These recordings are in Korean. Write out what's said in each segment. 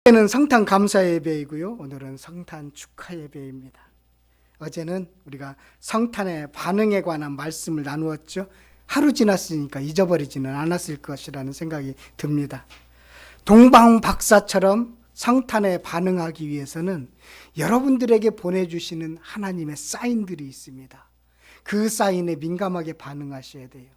어제는 성탄 감사 예배이고요. 오늘은 성탄 축하 예배입니다. 어제는 우리가 성탄의 반응에 관한 말씀을 나누었죠. 하루 지났으니까 잊어버리지는 않았을 것이라는 생각이 듭니다. 동방 박사처럼 성탄에 반응하기 위해서는 여러분들에게 보내주시는 하나님의 사인들이 있습니다. 그 사인에 민감하게 반응하셔야 돼요.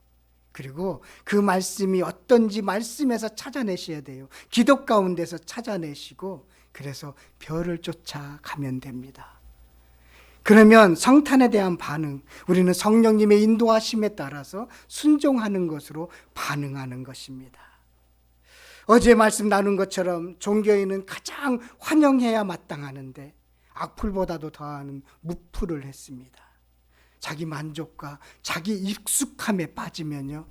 그리고 그 말씀이 어떤지 말씀에서 찾아내셔야 돼요. 기도 가운데서 찾아내시고 그래서 별을 쫓아가면 됩니다. 그러면 성탄에 대한 반응, 우리는 성령님의 인도하심에 따라서 순종하는 것으로 반응하는 것입니다. 어제 말씀 나눈 것처럼 종교인은 가장 환영해야 마땅하는데 악플보다도 더하는 무플을 했습니다. 자기 만족과 자기 익숙함에 빠지면요,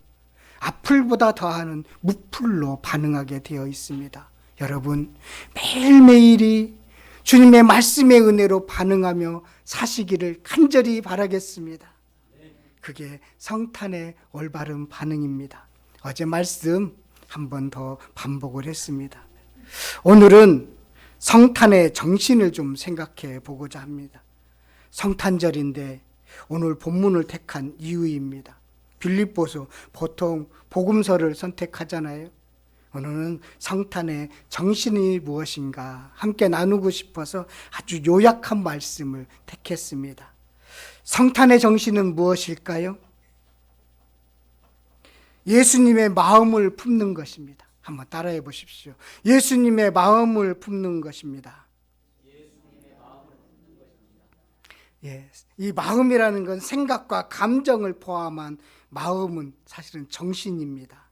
악플보다 더하는 무플로 반응하게 되어 있습니다. 여러분, 매일매일이 주님의 말씀의 은혜로 반응하며 사시기를 간절히 바라겠습니다. 그게 성탄의 올바른 반응입니다. 어제 말씀 한 번 더 반복을 했습니다. 오늘은 성탄의 정신을 좀 생각해 보고자 합니다. 성탄절인데 오늘 본문을 택한 이유입니다. 빌립보서, 보통 복음서를 선택하잖아요. 오늘은 성탄의 정신이 무엇인가 함께 나누고 싶어서 아주 요약한 말씀을 택했습니다. 성탄의 정신은 무엇일까요? 예수님의 마음을 품는 것입니다. 한번 따라해 보십시오. 예수님의 마음을 품는 것입니다. 예, 이 마음이라는 건 생각과 감정을 포함한 마음은 사실은 정신입니다.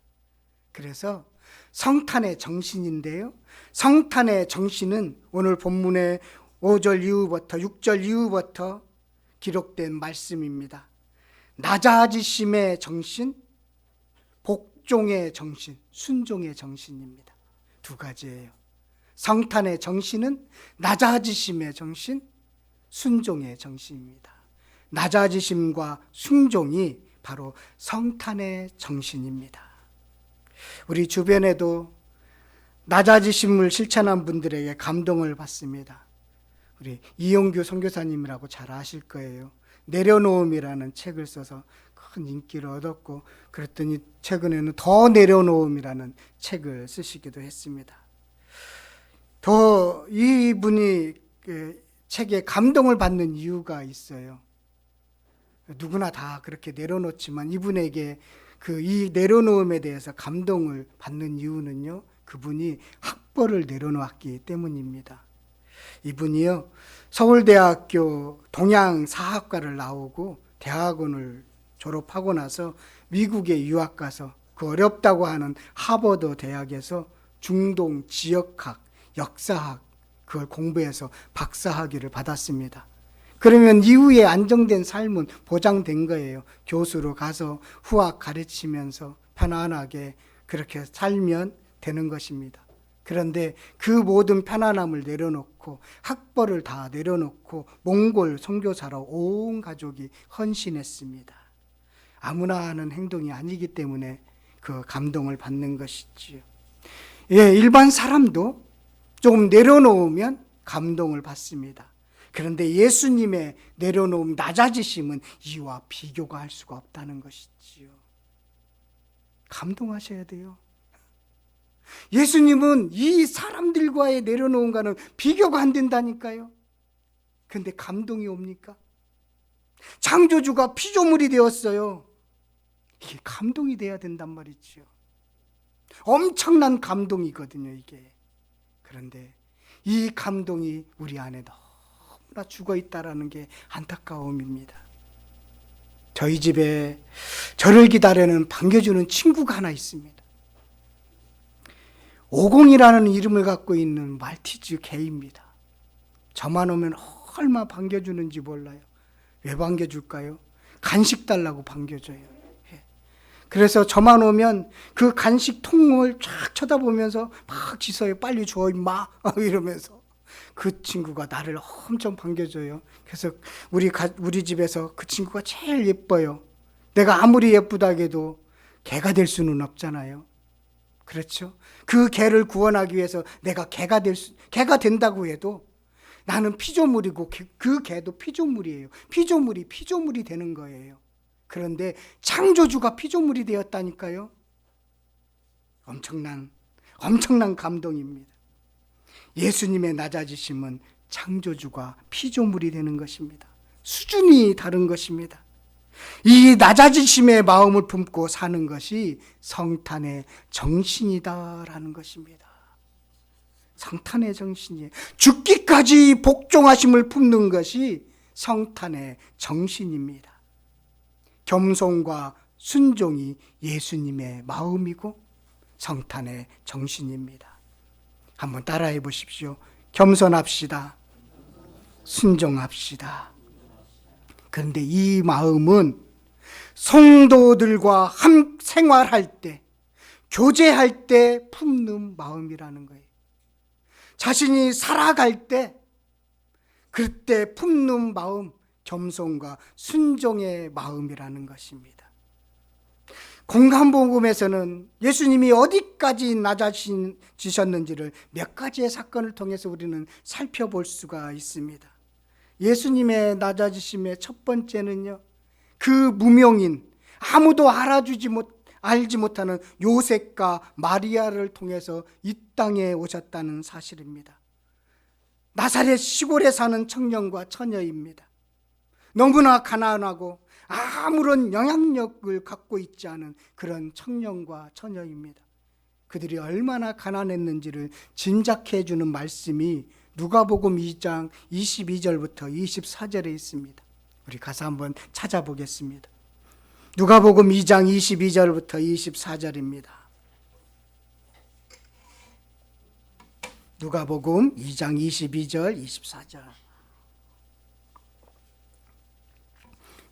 그래서 성탄의 정신인데요, 성탄의 정신은 오늘 본문의 5절 이후부터 6절 이후부터 기록된 말씀입니다. 낮아지심의 정신, 복종의 정신, 순종의 정신입니다. 두 가지예요. 성탄의 정신은 낮아지심의 정신, 순종의 정신입니다. 낮아지심과 순종이 바로 성탄의 정신입니다. 우리 주변에도 낮아지심을 실천한 분들에게 감동을 받습니다. 우리 이용규 선교사님이라고 잘 아실 거예요. 내려놓음이라는 책을 써서 큰 인기를 얻었고, 그랬더니 최근에는 더 내려놓음이라는 책을 쓰시기도 했습니다. 더 이분이 책에 감동을 받는 이유가 있어요. 누구나 다 그렇게 내려놓지만 이분에게 이 내려놓음에 대해서 감동을 받는 이유는요, 그분이 학벌을 내려놓았기 때문입니다. 이분이요, 서울대학교 동양사학과를 나오고 대학원을 졸업하고 나서 미국에 유학 가서 그 어렵다고 하는 하버드 대학에서 중동 지역학, 역사학 그걸 공부해서 박사학위를 받았습니다. 그러면 이후에 안정된 삶은 보장된 거예요. 교수로 가서 후학 가르치면서 편안하게 그렇게 살면 되는 것입니다. 그런데 그 모든 편안함을 내려놓고 학벌을 다 내려놓고 몽골 선교사로 온 가족이 헌신했습니다. 아무나 하는 행동이 아니기 때문에 그 감동을 받는 것이지요. 예, 일반 사람도 조금 내려놓으면 감동을 받습니다. 그런데 예수님의 내려놓음, 낮아지심은 이와 비교가 할 수가 없다는 것이지요. 감동하셔야 돼요. 예수님은 이 사람들과의 내려놓음과는 비교가 안 된다니까요. 그런데 감동이 옵니까? 창조주가 피조물이 되었어요. 이게 감동이 돼야 된단 말이지요. 엄청난 감동이거든요, 이게. 그런데 이 감동이 우리 안에 너무나 죽어 있다라는 게 안타까움입니다. 저희 집에 저를 기다리는 반겨주는 친구가 하나 있습니다. 50이라는 이름을 갖고 있는 말티즈 개입니다. 저만 오면 얼마나 반겨주는지 몰라요. 왜 반겨줄까요? 간식 달라고 반겨줘요. 그래서 저만 오면 그 간식 통을 쫙 쳐다보면서 막 짖어요. 빨리 줘 임마 이러면서. 그 친구가 나를 엄청 반겨줘요. 그래서 우리 집에서 그 친구가 제일 예뻐요. 내가 아무리 예쁘다고 해도 걔가 될 수는 없잖아요. 그렇죠? 그 개를 구원하기 위해서 내가 개가 된다고 해도 나는 피조물이고 그 개도 피조물이에요. 피조물이 되는 거예요. 그런데 창조주가 피조물이 되었다니까요. 엄청난 감동입니다. 예수님의 낮아지심은 창조주가 피조물이 되는 것입니다. 수준이 다른 것입니다. 이 낮아지심의 마음을 품고 사는 것이 성탄의 정신이다라는 것입니다. 성탄의 정신이에요. 죽기까지 복종하심을 품는 것이 성탄의 정신입니다. 겸손과 순종이 예수님의 마음이고 성탄의 정신입니다. 한번 따라해 보십시오. 겸손합시다. 순종합시다. 그런데 이 마음은 성도들과 생활할 때, 교제할 때 품는 마음이라는 거예요. 자신이 살아갈 때, 그때 품는 마음, 겸손과 순종의 마음이라는 것입니다. 공간복음에서는 예수님이 어디까지 낮아지셨는지를 몇 가지의 사건을 통해서 우리는 살펴볼 수가 있습니다. 예수님의 낮아지심의 첫 번째는요, 그 무명인, 아무도 알지 못하는 요셉과 마리아를 통해서 이 땅에 오셨다는 사실입니다. 나사렛 시골에 사는 청년과 처녀입니다. 너무나 가난하고 아무런 영향력을 갖고 있지 않은 그런 청년과 처녀입니다. 그들이 얼마나 가난했는지를 짐작해 주는 말씀이 누가복음 2장 22절부터 24절에 있습니다. 우리 가서 한번 찾아보겠습니다. 누가복음 2장 22절부터 24절입니다. 누가복음 2장 22절 24절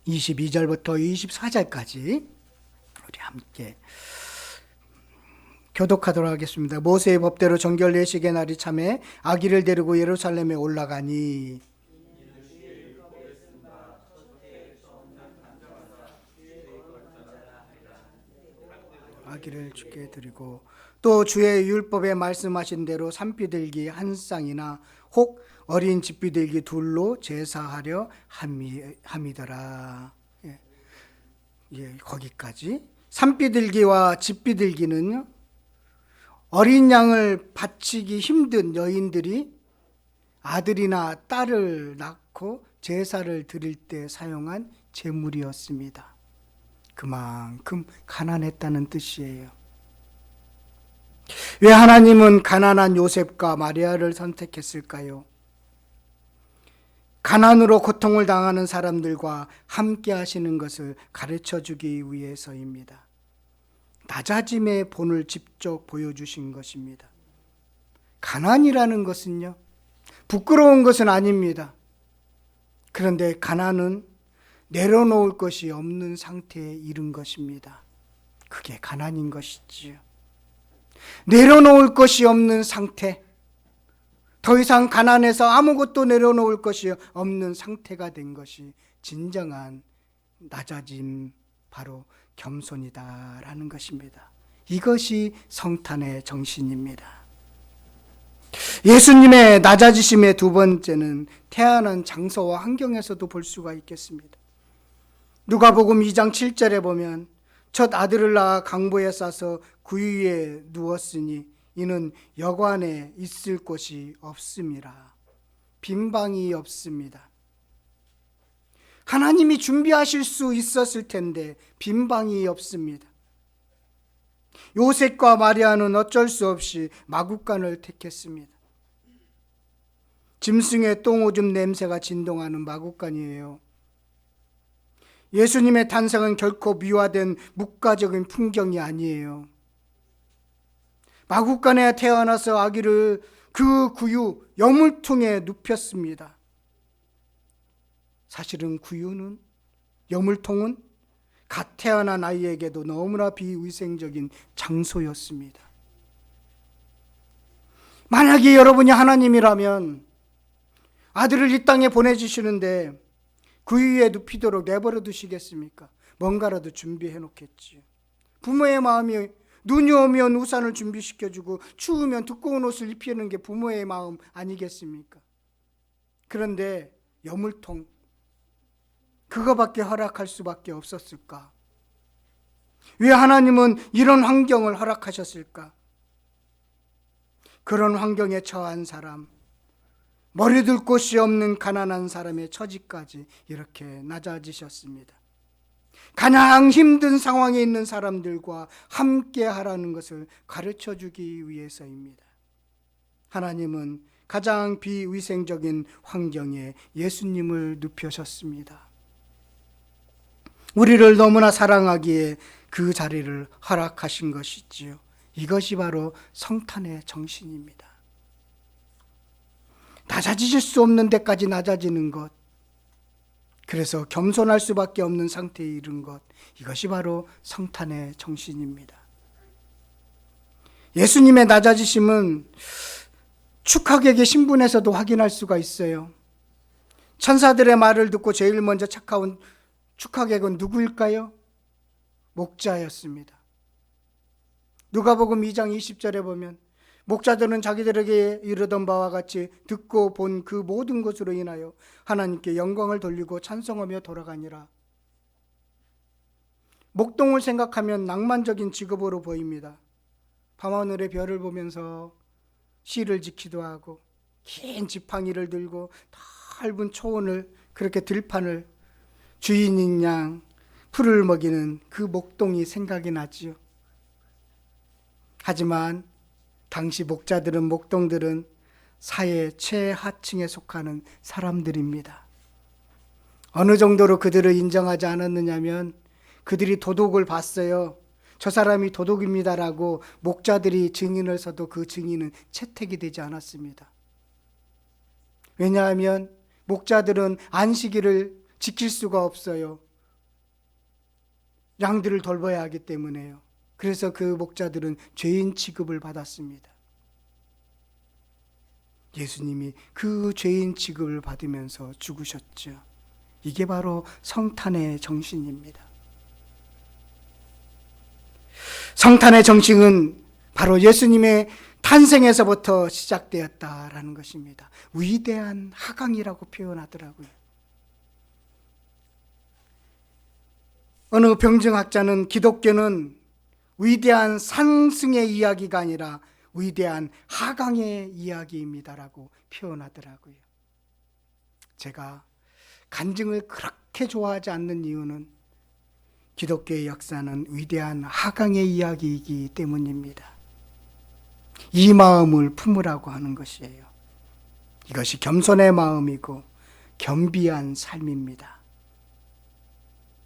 22절부터 24절까지 우리 함께 교독하도록 하겠습니다. 모세의 법대로 정결 내식의 날이 참에 아기를 데리고 예루살렘에 올라가니 아기를 주께 드리고 또 주의 율법에 말씀하신 대로 산비둘기 한 쌍이나 혹 어린 집비둘기 둘로 제사하려 함이더라. 거기까지. 산비둘기와 집비둘기는요, 어린 양을 바치기 힘든 여인들이 아들이나 딸을 낳고 제사를 드릴 때 사용한 제물이었습니다. 그만큼 가난했다는 뜻이에요. 왜 하나님은 가난한 요셉과 마리아를 선택했을까요? 가난으로 고통을 당하는 사람들과 함께 하시는 것을 가르쳐 주기 위해서입니다. 낮아짐의 본을 직접 보여주신 것입니다. 가난이라는 것은요, 부끄러운 것은 아닙니다. 그런데 가난은 내려놓을 것이 없는 상태에 이른 것입니다. 그게 가난인 것이지요. 내려놓을 것이 없는 상태, 더 이상 가난해서 아무것도 내려놓을 것이 없는 상태가 된 것이 진정한 낮아짐, 바로 겸손이다라는 것입니다. 이것이 성탄의 정신입니다. 예수님의 낮아지심의 두 번째는 태어난 장소와 환경에서도 볼 수가 있겠습니다. 누가복음 2장 7절에 보면 첫 아들을 낳아 강보에 싸서 구유에 누웠으니 이는 여관에 있을 곳이 없음이라. 빈방이 없습니다. 하나님이 준비하실 수 있었을 텐데 빈방이 없습니다. 요셉과 마리아는 어쩔 수 없이 마구간을 택했습니다. 짐승의 똥오줌 냄새가 진동하는 마구간이에요. 예수님의 탄생은 결코 미화된 묵가적인 풍경이 아니에요. 마구간에 태어나서 아기를 그 구유 여물통에 눕혔습니다. 사실은 구유는, 여물통은 갓 태어난 아이에게도 너무나 비위생적인 장소였습니다. 만약에 여러분이 하나님이라면 아들을 이 땅에 보내주시는데 구유에 눕히도록 내버려 두시겠습니까? 뭔가라도 준비해 놓겠지요. 부모의 마음이 눈이 오면 우산을 준비시켜주고 추우면 두꺼운 옷을 입히는 게 부모의 마음 아니겠습니까? 그런데 여물통, 그거밖에 허락할 수밖에 없었을까? 왜 하나님은 이런 환경을 허락하셨을까? 그런 환경에 처한 사람, 머리둘 곳이 없는 가난한 사람의 처지까지 이렇게 낮아지셨습니다. 가장 힘든 상황에 있는 사람들과 함께 하라는 것을 가르쳐 주기 위해서입니다. 하나님은 가장 비위생적인 환경에 예수님을 눕히셨습니다. 우리를 너무나 사랑하기에 그 자리를 허락하신 것이지요. 이것이 바로 성탄의 정신입니다. 낮아질 수 없는 데까지 낮아지는 것, 그래서 겸손할 수밖에 없는 상태에 이른 것, 이것이 바로 성탄의 정신입니다. 예수님의 낮아지심은 축하객의 신분에서도 확인할 수가 있어요. 천사들의 말을 듣고 제일 먼저 착한 축하객은 누구일까요? 목자였습니다. 누가복음 2장 20절에 보면 목자들은 자기들에게 이르던 바와 같이 듣고 본 그 모든 것으로 인하여 하나님께 영광을 돌리고 찬송하며 돌아가니라. 목동을 생각하면 낭만적인 직업으로 보입니다. 밤하늘의 별을 보면서 시를 짓기도 하고 긴 지팡이를 들고 넓은 초원을, 그렇게 들판을 주인인 양 풀을 먹이는 그 목동이 생각이 나지요. 하지만 당시 목동들은 사회 최하층에 속하는 사람들입니다. 어느 정도로 그들을 인정하지 않았느냐면 그들이 도둑을 봤어요. 저 사람이 도둑입니다라고 목자들이 증인을 서도 그 증인은 채택이 되지 않았습니다. 왜냐하면 목자들은 안식일을 지킬 수가 없어요. 양들을 돌봐야 하기 때문에요. 그래서 그 목자들은 죄인 취급을 받았습니다. 예수님이 그 죄인 취급을 받으면서 죽으셨죠. 이게 바로 성탄의 정신입니다. 성탄의 정신은 바로 예수님의 탄생에서부터 시작되었다라는 것입니다. 위대한 하강이라고 표현하더라고요. 어느 병증학자는 기독교는 위대한 상승의 이야기가 아니라 위대한 하강의 이야기입니다라고 표현하더라고요. 제가 간증을 그렇게 좋아하지 않는 이유는 기독교의 역사는 위대한 하강의 이야기이기 때문입니다. 이 마음을 품으라고 하는 것이에요. 이것이 겸손의 마음이고 겸비한 삶입니다.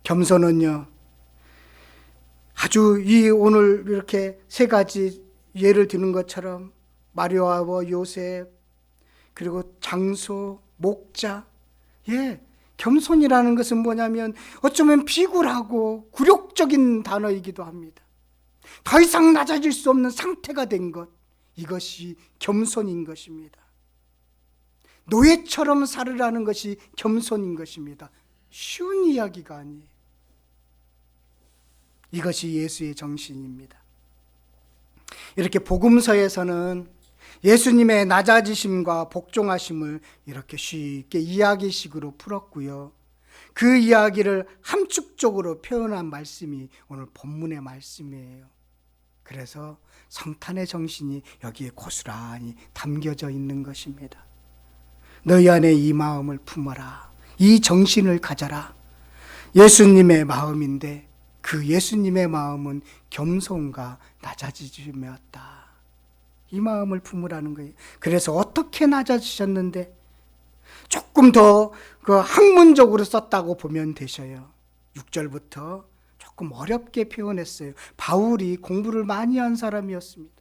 겸손은요, 아주 오늘 이렇게 세 가지 예를 드는 것처럼 마리아와 요셉, 그리고 장소, 목자, 겸손이라는 것은 뭐냐면 어쩌면 비굴하고 굴욕적인 단어이기도 합니다. 더 이상 낮아질 수 없는 상태가 된 것, 이것이 겸손인 것입니다. 노예처럼 살으라는 것이 겸손인 것입니다. 쉬운 이야기가 아니에요. 이것이 예수의 정신입니다. 이렇게 복음서에서는 예수님의 낮아지심과 복종하심을 이렇게 쉽게 이야기식으로 풀었고요. 그 이야기를 함축적으로 표현한 말씀이 오늘 본문의 말씀이에요. 그래서 성탄의 정신이 여기에 고스란히 담겨져 있는 것입니다. 너희 안에 이 마음을 품어라. 이 정신을 가져라. 예수님의 마음인데 그 예수님의 마음은 겸손과 낮아지심이었다. 이 마음을 품으라는 거예요. 그래서 어떻게 낮아지셨는데 조금 더 그 학문적으로 썼다고 보면 되셔요. 6절부터 조금 어렵게 표현했어요. 바울이 공부를 많이 한 사람이었습니다.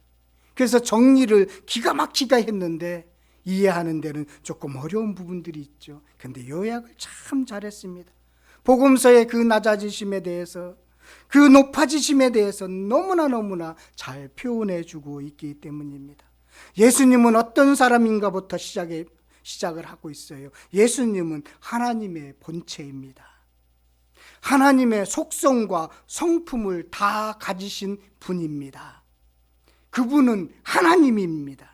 그래서 정리를 기가 막히게 했는데 이해하는 데는 조금 어려운 부분들이 있죠. 그런데 요약을 참 잘했습니다. 복음서의 그 낮아지심에 대해서, 그 높아지심에 대해서 너무나 잘 표현해 주고 있기 때문입니다. 예수님은 어떤 사람인가부터 시작을 하고 있어요. 예수님은 하나님의 본체입니다. 하나님의 속성과 성품을 다 가지신 분입니다. 그분은 하나님입니다.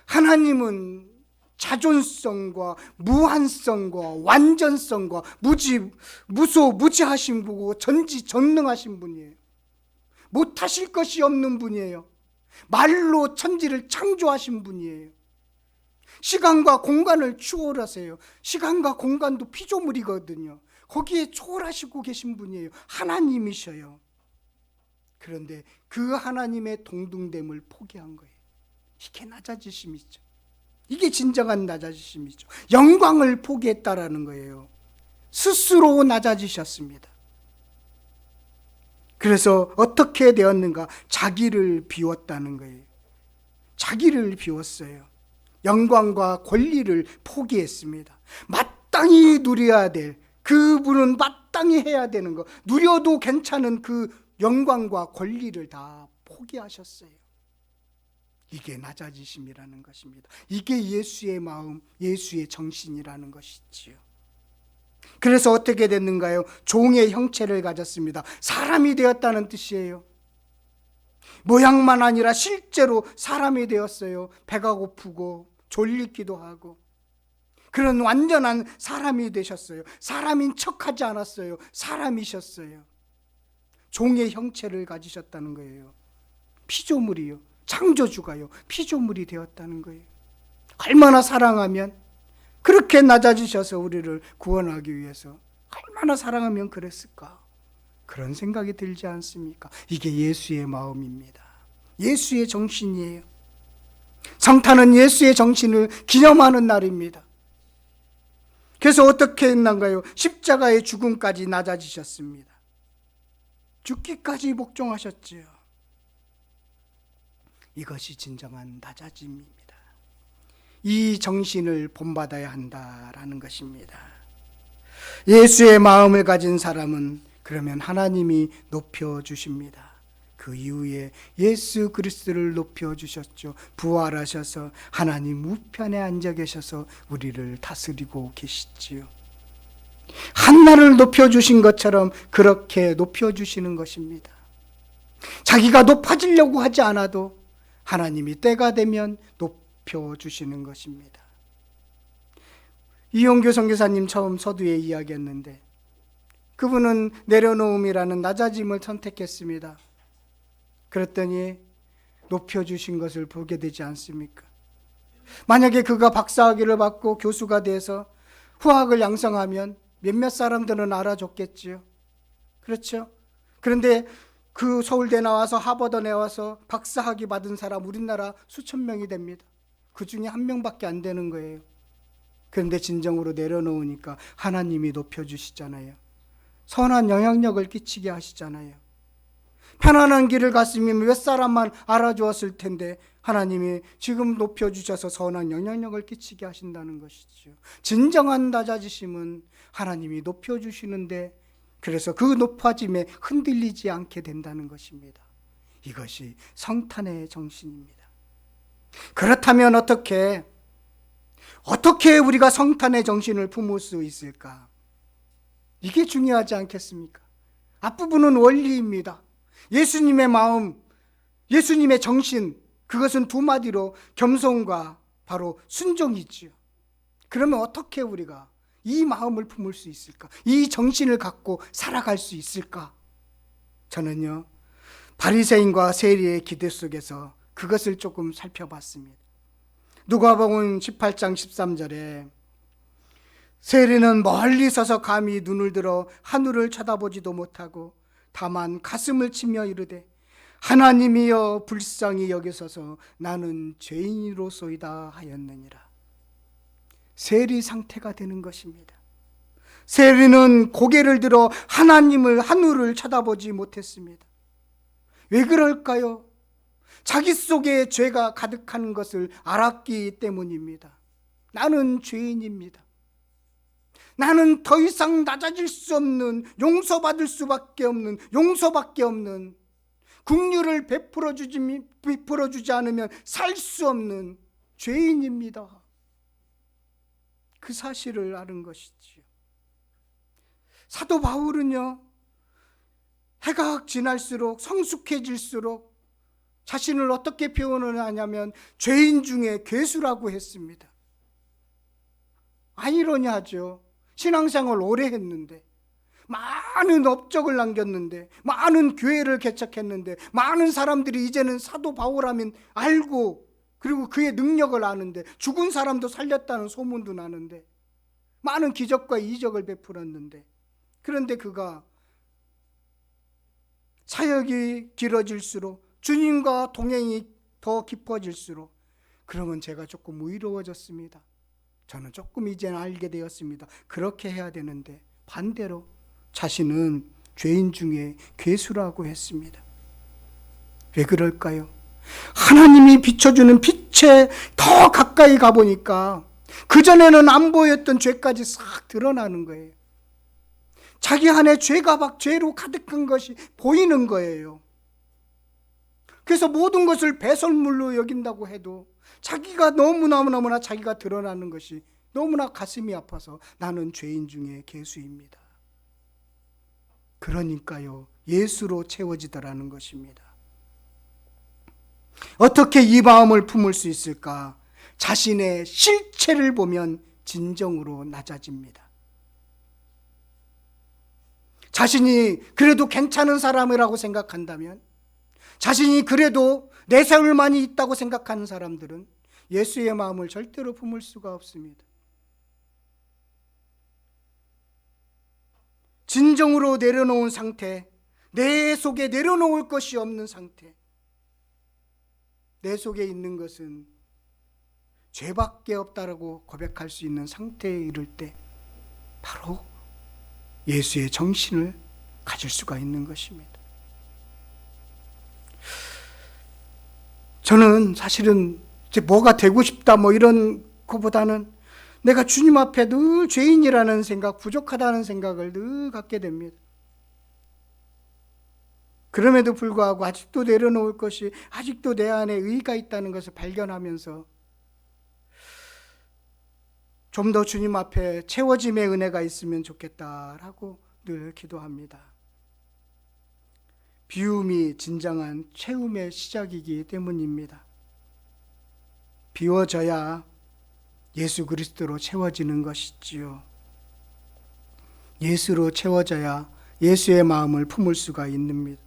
하나님은 자존성과 무한성과 완전성과 무소무지하신 분이고 전지전능하신 분이에요. 못하실 것이 없는 분이에요. 말로 천지를 창조하신 분이에요. 시간과 공간을 초월하세요. 시간과 공간도 피조물이거든요. 거기에 초월하시고 계신 분이에요. 하나님이셔요. 그런데 그 하나님의 동등됨을 포기한 거예요. 이게 낮아지심이죠. 이게 진정한 낮아지심이죠. 영광을 포기했다라는 거예요. 스스로 낮아지셨습니다. 그래서 어떻게 되었는가? 자기를 비웠다는 거예요. 자기를 비웠어요. 영광과 권리를 포기했습니다. 마땅히 누려야 될, 그분은 마땅히 해야 되는 거, 누려도 괜찮은 그 영광과 권리를 다 포기하셨어요. 이게 낮아지심이라는 것입니다. 이게 예수의 마음, 예수의 정신이라는 것이지요. 그래서 어떻게 됐는가요? 종의 형체를 가졌습니다. 사람이 되었다는 뜻이에요. 모양만 아니라 실제로 사람이 되었어요. 배가 고프고 졸리기도 하고 그런 완전한 사람이 되셨어요. 사람인 척하지 않았어요. 사람이셨어요. 종의 형체를 가지셨다는 거예요. 피조물이요. 창조주가요. 피조물이 되었다는 거예요. 얼마나 사랑하면 그렇게 낮아지셔서 우리를 구원하기 위해서 얼마나 사랑하면 그랬을까? 그런 생각이 들지 않습니까? 이게 예수의 마음입니다. 예수의 정신이에요. 성탄은 예수의 정신을 기념하는 날입니다. 그래서 어떻게 했는가요? 십자가의 죽음까지 낮아지셨습니다. 죽기까지 복종하셨지요. 이것이 진정한 낮아짐입니다. 이 정신을 본받아야 한다라는 것입니다. 예수의 마음을 가진 사람은 그러면 하나님이 높여주십니다. 그 이후에 예수 그리스도를 높여주셨죠. 부활하셔서 하나님 우편에 앉아 계셔서 우리를 다스리고 계시지요. 한나를 높여주신 것처럼 그렇게 높여주시는 것입니다. 자기가 높아지려고 하지 않아도 하나님이 때가 되면 높여주시는 것입니다. 이용규 선교사님 처음 서두에 이야기했는데 그분은 내려놓음이라는 낮아짐을 선택했습니다. 그랬더니 높여주신 것을 보게 되지 않습니까? 만약에 그가 박사학위를 받고 교수가 돼서 후학을 양성하면 몇몇 사람들은 알아줬겠지요. 그렇죠? 그런데 그 서울대 나와서 하버드 나와서 박사학위 받은 사람 우리나라 수천 명이 됩니다. 그 중에 한 명밖에 안 되는 거예요. 그런데 진정으로 내려놓으니까 하나님이 높여주시잖아요. 선한 영향력을 끼치게 하시잖아요. 편안한 길을 갔으면 몇 사람만 알아주었을 텐데 하나님이 지금 높여주셔서 선한 영향력을 끼치게 하신다는 것이죠. 진정한 낮아지심은 하나님이 높여주시는데 그래서 그 높아짐에 흔들리지 않게 된다는 것입니다. 이것이 성탄의 정신입니다. 그렇다면 어떻게 우리가 성탄의 정신을 품을 수 있을까? 이게 중요하지 않겠습니까? 앞부분은 원리입니다. 예수님의 마음, 예수님의 정신, 그것은 두 마디로 겸손과 바로 순종이지요. 그러면 어떻게 우리가 이 마음을 품을 수 있을까? 이 정신을 갖고 살아갈 수 있을까? 저는요, 바리새인과 세리의 기대 속에서 그것을 조금 살펴봤습니다. 누가복음 18장 13절에 세리는 멀리 서서 감히 눈을 들어 하늘을 쳐다보지도 못하고 다만 가슴을 치며 이르되 하나님이여 불쌍히 여기소서 나는 죄인으로소이다 하였느니라. 세리 상태가 되는 것입니다. 세리는 고개를 들어 하늘을 쳐다보지 못했습니다. 왜 그럴까요? 자기 속에 죄가 가득한 것을 알았기 때문입니다. 나는 죄인입니다. 나는 더 이상 낮아질 수 없는, 용서받을 수밖에 없는, 용서밖에 없는, 긍휼을 베풀어주지 않으면 살 수 없는 죄인입니다. 그 사실을 아는 것이지요. 사도 바울은요, 해가 지날수록 성숙해질수록 자신을 어떻게 표현을 하냐면 죄인 중에 괴수라고 했습니다. 아이러니하죠. 신앙생활 오래 했는데, 많은 업적을 남겼는데, 많은 교회를 개척했는데, 많은 사람들이 이제는 사도 바울하면 알고, 그리고 그의 능력을 아는데, 죽은 사람도 살렸다는 소문도 나는데, 많은 기적과 이적을 베풀었는데, 그런데 그가 사역이 길어질수록, 주님과 동행이 더 깊어질수록, 그러면 제가 조금 의로워졌습니다. 저는 조금 이제는 알게 되었습니다. 그렇게 해야 되는데, 반대로 자신은 죄인 중에 괴수라고 했습니다. 왜 그럴까요? 하나님이 비춰주는 빛에 더 가까이 가보니까 그전에는 안 보였던 죄까지 싹 드러나는 거예요. 자기 안에 죄가 죄로 가득한 것이 보이는 거예요. 그래서 모든 것을 배설물로 여긴다고 해도 자기가 너무나 자기가 드러나는 것이 너무나 가슴이 아파서 나는 죄인 중에 괴수입니다. 그러니까요, 예수로 채워지더라는 것입니다. 어떻게 이 마음을 품을 수 있을까? 자신의 실체를 보면 진정으로 낮아집니다. 자신이 그래도 괜찮은 사람이라고 생각한다면, 자신이 그래도 내세울만이 있다고 생각하는 사람들은 예수의 마음을 절대로 품을 수가 없습니다. 진정으로 내려놓은 상태, 내 속에 내려놓을 것이 없는 상태, 내 속에 있는 것은 죄밖에 없다라고 고백할 수 있는 상태에 이를 때 바로 예수의 정신을 가질 수가 있는 것입니다. 저는 사실은 이제 뭐가 되고 싶다 이런 것보다는 내가 주님 앞에 늘 죄인이라는 생각, 부족하다는 생각을 늘 갖게 됩니다. 그럼에도 불구하고 아직도 내려놓을 것이, 아직도 내 안에 의가 있다는 것을 발견하면서 좀 더 주님 앞에 채워짐의 은혜가 있으면 좋겠다라고 늘 기도합니다. 비움이 진정한 채움의 시작이기 때문입니다. 비워져야 예수 그리스도로 채워지는 것이지요. 예수로 채워져야 예수의 마음을 품을 수가 있습니다.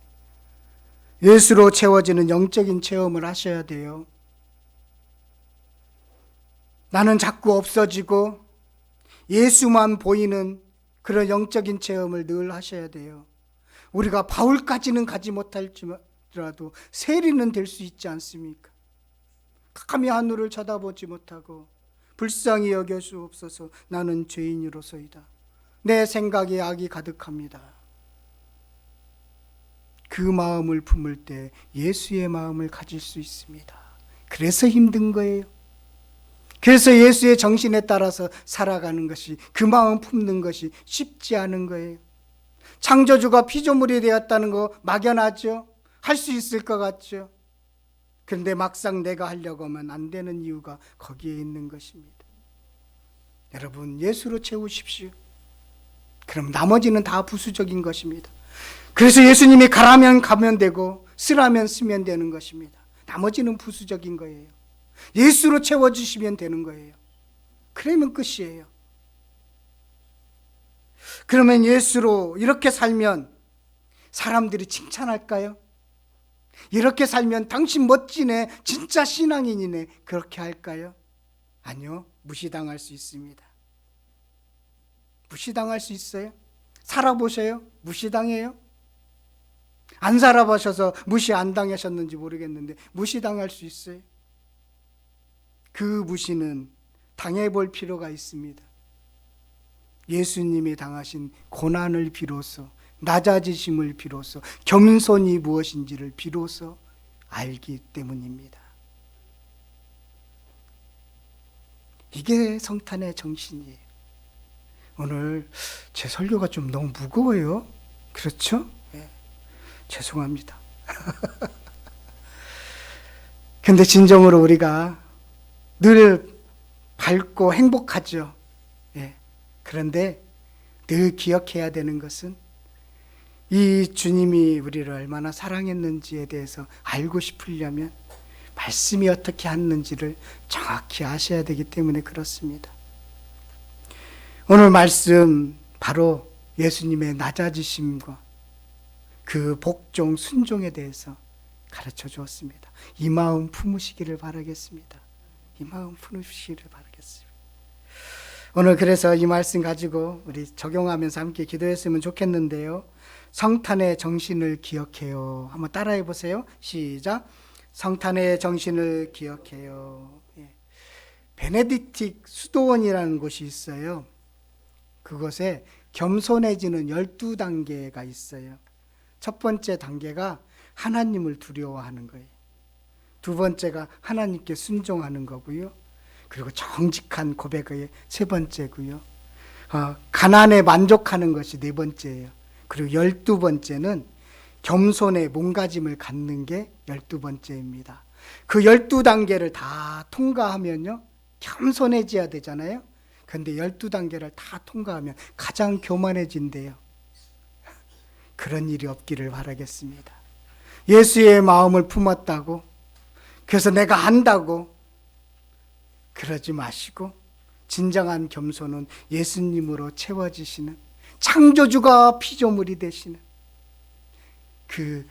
예수로 채워지는 영적인 체험을 하셔야 돼요. 나는 자꾸 없어지고 예수만 보이는 그런 영적인 체험을 늘 하셔야 돼요. 우리가 바울까지는 가지 못할지라도 세리는 될 수 있지 않습니까? 감히 하늘을 쳐다보지 못하고 불쌍히 여겨 주옵소서. 나는 죄인으로서이다. 내 생각에 악이 가득합니다. 그 마음을 품을 때 예수의 마음을 가질 수 있습니다. 그래서 힘든 거예요. 그래서 예수의 정신에 따라서 살아가는 것이, 그 마음 품는 것이 쉽지 않은 거예요. 창조주가 피조물이 되었다는 거 막연하죠? 할 수 있을 것 같죠? 그런데 막상 내가 하려고 하면 안 되는 이유가 거기에 있는 것입니다. 여러분, 예수로 채우십시오. 그럼 나머지는 다 부수적인 것입니다. 그래서 예수님이 가라면 가면 되고 쓰라면 쓰면 되는 것입니다. 나머지는 부수적인 거예요. 예수로 채워주시면 되는 거예요. 그러면 끝이에요. 그러면 예수로 이렇게 살면 사람들이 칭찬할까요? 이렇게 살면 당신 멋지네, 진짜 신앙인이네, 그렇게 할까요? 아니요, 무시당할 수 있습니다. 무시당할 수 있어요. 살아보세요. 무시당해요. 안 살아보셔서 무시 안 당하셨는지 모르겠는데 무시당할 수 있어요. 그 무시는 당해볼 필요가 있습니다. 예수님이 당하신 고난을 비로소, 낮아지심을 비로소, 겸손이 무엇인지를 비로소 알기 때문입니다. 이게 성탄의 정신이에요. 오늘 제 설교가 좀 너무 무거워요. 그렇죠? 네. 죄송합니다. 근데 진정으로 우리가 늘 밝고 행복하죠. 예. 그런데 늘 기억해야 되는 것은 이 주님이 우리를 얼마나 사랑했는지에 대해서 알고 싶으려면 말씀이 어떻게 하는지를 정확히 아셔야 되기 때문에 그렇습니다. 오늘 말씀 바로 예수님의 낮아지심과 그 복종 순종에 대해서 가르쳐 주었습니다. 이 마음 품으시기를 바라겠습니다. 이 마음 품으시기를 바라겠습니다. 오늘 그래서 이 말씀 가지고 우리 적용하면서 함께 기도했으면 좋겠는데요. 성탄의 정신을 기억해요. 한번 따라해 보세요. 시작. 성탄의 정신을 기억해요. 베네딕틱 수도원이라는 곳이 있어요. 그곳에 겸손해지는 12단계가 있어요. 첫 번째 단계가 하나님을 두려워하는 거예요. 두 번째가 하나님께 순종하는 거고요. 그리고 정직한 고백의 세 번째고요. 가난에 만족하는 것이 네 번째예요. 그리고 12번째는 겸손의 몸가짐을 갖는 게 12번째입니다. 그 12단계를 다 통과하면요, 겸손해져야 되잖아요. 그런데 12단계를 다 통과하면 가장 교만해진대요. 그런 일이 없기를 바라겠습니다. 예수의 마음을 품었다고, 그래서 내가 안다고 그러지 마시고, 진정한 겸손은 예수님으로 채워지시는, 창조주가 피조물이 되시는 그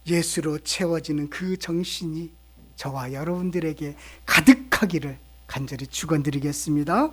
예수로 채워지는 그 정신이 저와 여러분들에게 가득하기를 간절히 축원드리겠습니다.